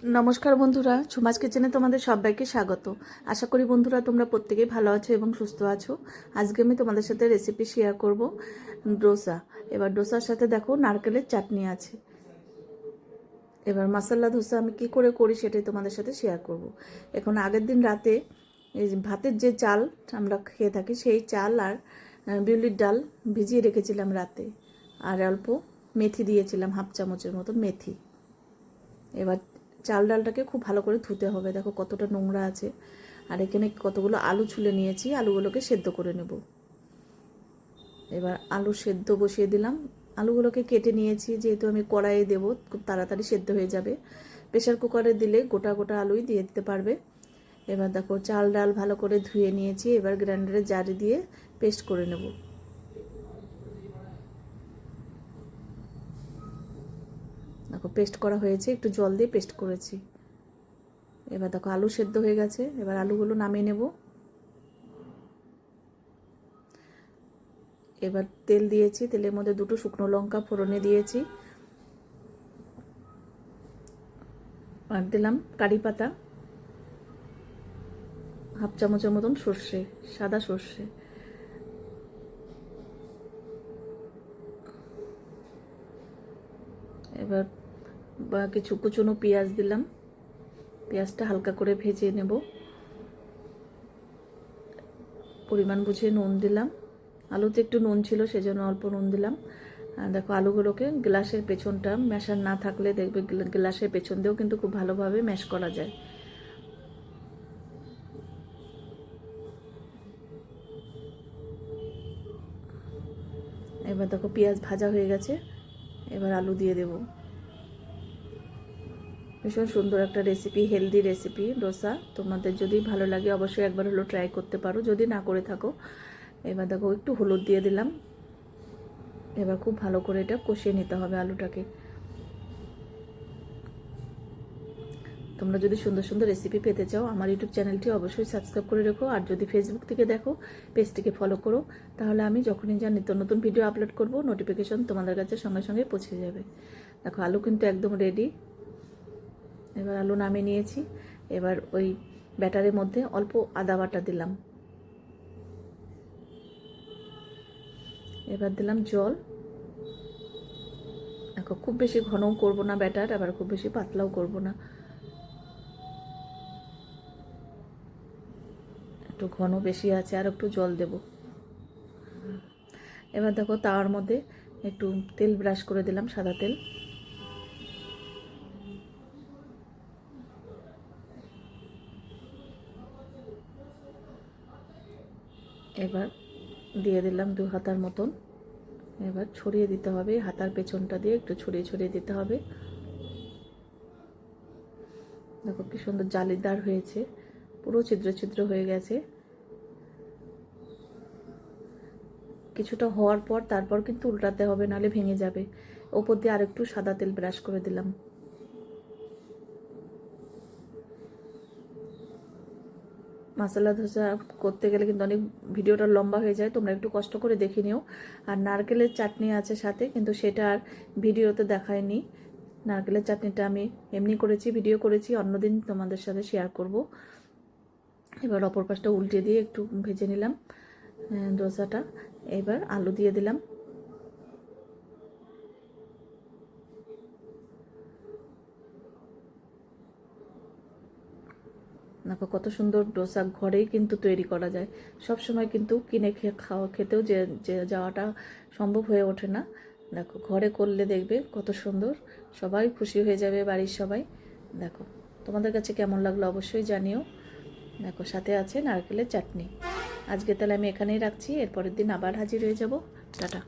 নমস্কার বন্ধুরা, ঝুমাস কিচেনে তোমাদের সবাইকে স্বাগত। আশা করি বন্ধুরা তোমরা প্রত্যেকেই ভালো আছো এবং সুস্থ আছো। আজকে আমি তোমাদের সাথে রেসিপি শেয়ার করব ডোসা। এবার ডোসার সাথে দেখো নারকেলের চাটনি আছে। এবার মশলা ডোসা আমি কি করে করি সেটাই তোমাদের সাথে শেয়ার করব। এখন আগের দিন রাতে এই ভাতের যে চাল আমরা খেয়ে থাকি সেই চাল আর বিউলির ডাল ভিজিয়ে রেখেছিলাম রাতে, আর অল্প মেথি দিয়েছিলাম, হাফ চামচের মতো মেথি। এবার চাল ডালটাকে খুব ভালো করে ধুতে হবে, দেখো কতটা নোংরা আছে। আর এখানে কতগুলো আলু ছুলে নিয়েছি, আলুগুলোকে সেদ্ধ করে নেব। এবার আলু সেদ্ধ বসিয়ে দিলাম, আলুগুলোকে কেটে নিয়েছি, যেহেতু আমি কড়াইয়ে দেবো খুব তাড়াতাড়ি সেদ্ধ হয়ে যাবে। প্রেশার কুকারে দিলে গোটা গোটা আলুই দিয়ে দিতে পারবে। এবার দেখো চাল ডাল ভালো করে ধুয়ে নিয়েছি, এবার গ্রাইন্ডারে জারি দিয়ে পেস্ট করে নেব। দেখো পেস্ট করা হয়েছে, একটু জল দিয়ে পেস্ট করেছি। এবার দেখো আলু সেদ্ধ হয়ে গেছে, এবার আলুগুলো নামিয়ে নেব। এবার তেল দিয়েছি, তেলের মধ্যে দুটো শুকনো লঙ্কা ফোড়নে দিয়েছি, আর দিলাম কারি পাতা, হাফ চামচের মতন সর্ষে, সাদা সর্ষে। এবার কিছু কুচনো পেঁয়াজ দিলাম, পেঁয়াজটা হালকা করে ভেজে নেব। পরিমাণ বুঝে নুন দিলাম, আলুতে একটু নুন ছিল সেজন্য অল্প নুন দিলাম। দেখো আলুগুলোকে গ্লাসের পেছনটা ম্যাশার না থাকলে দেখবে গ্লাসের পেছন দিয়েও কিন্তু খুব ভালোভাবে ম্যাশ করা যায়। এবার দেখো পেঁয়াজ ভাজা হয়ে গেছে, এবার আলু দিয়ে দেব। ভীষণ সুন্দর একটা রেসিপি, হেলদি রেসিপি ডোসা। তোমাদের যদি ভালো লাগে অবশ্যই একবার হলো ট্রাই করতে পারো, যদি না করে থাকো। এবার দেখো একটু হলুদ দিয়ে দিলাম। এবার খুব ভালো করে এটা কষিয়ে নিতে হবে আলুটাকে। তোমরা যদি সুন্দর সুন্দর রেসিপি পেতে চাও আমার ইউটিউব চ্যানেলটি অবশ্যই সাবস্ক্রাইব করে রেখো, আর যদি ফেসবুক থেকে দেখো পেজটিকে ফলো করো, তাহলে আমি যখনই যা নিত্য নতুন ভিডিও আপলোড করব নোটিফিকেশন তোমাদের কাছে সঙ্গে সঙ্গে পৌঁছে যাবে। দেখো আলু কিন্তু একদম রেডি। এবার আলু নামিয়ে নিয়েছি, এবার ওই ব্যাটারের মধ্যে অল্প আদা বাটা দিলাম, এবার দিলাম জল। দেখো খুব বেশি ঘনও করব না ব্যাটার, আবার খুব বেশি পাতলাও করব না, একটু ঘন বেশি আছে, আর একটু জল দেব। এবার দেখো তাওয়ার মধ্যে একটু তেল ব্রাশ করে দিলাম, সাদা তেল। এবার দিয়ে দিলাম 2 হাতার মতন। এবার ছড়িয়ে দিতে হবে, হাতার পেছনটা দিয়ে একটু ছড়িয়ে ছড়িয়ে দিতে হবে। দেখো কি সুন্দর জালিদার হয়েছে, পুরো ছিদ্র ছিদ্র হয়ে গেছে। কিছুটা হওয়ার পর তারপর কিন্তু উল্টাতে হবে, নাহলে ভেঙে যাবে। ওপর দিয়ে আরেকটু সাদা তেল ব্রাশ করে দিলাম। মশলা ধোসা করতে গেলে কিন্তু অনেক ভিডিওটা লম্বা হয়ে যায়, তোমরা একটু কষ্ট করে দেখে নিও। আর নারকেলের চাটনি আছে সাথে, কিন্তু সেটা আর ভিডিওতে দেখায়নি। নারকেলের চাটনিটা আমি এমনি করেছি, ভিডিও করেছি, অন্যদিন তোমাদের সাথে শেয়ার করব। এবার অপর পাশটা উল্টে দিয়ে একটু ভেজে নিলাম ডোসাটা। এবার আলু দিয়ে দিলাম। দেখো কত সুন্দর ডোসা ঘরেই কিন্তু তৈরি করা যায়। সব সময় কিন্তু কিনে খেতেও যে যাওয়াটা সম্ভব হয়ে ওঠে না। দেখো ঘরে করলে দেখবে কত সুন্দর, সবাই খুশি হয়ে যাবে, বাড়ির সবাই। দেখো তোমাদের কাছে কেমন লাগলো অবশ্যই জানিও। দেখো সাথে আছে নারকেলের চাটনি। আজকে তাহলে আমি এখানেই রাখছি, এরপরের দিন আবার হাজির হয়ে যাব। টাটা।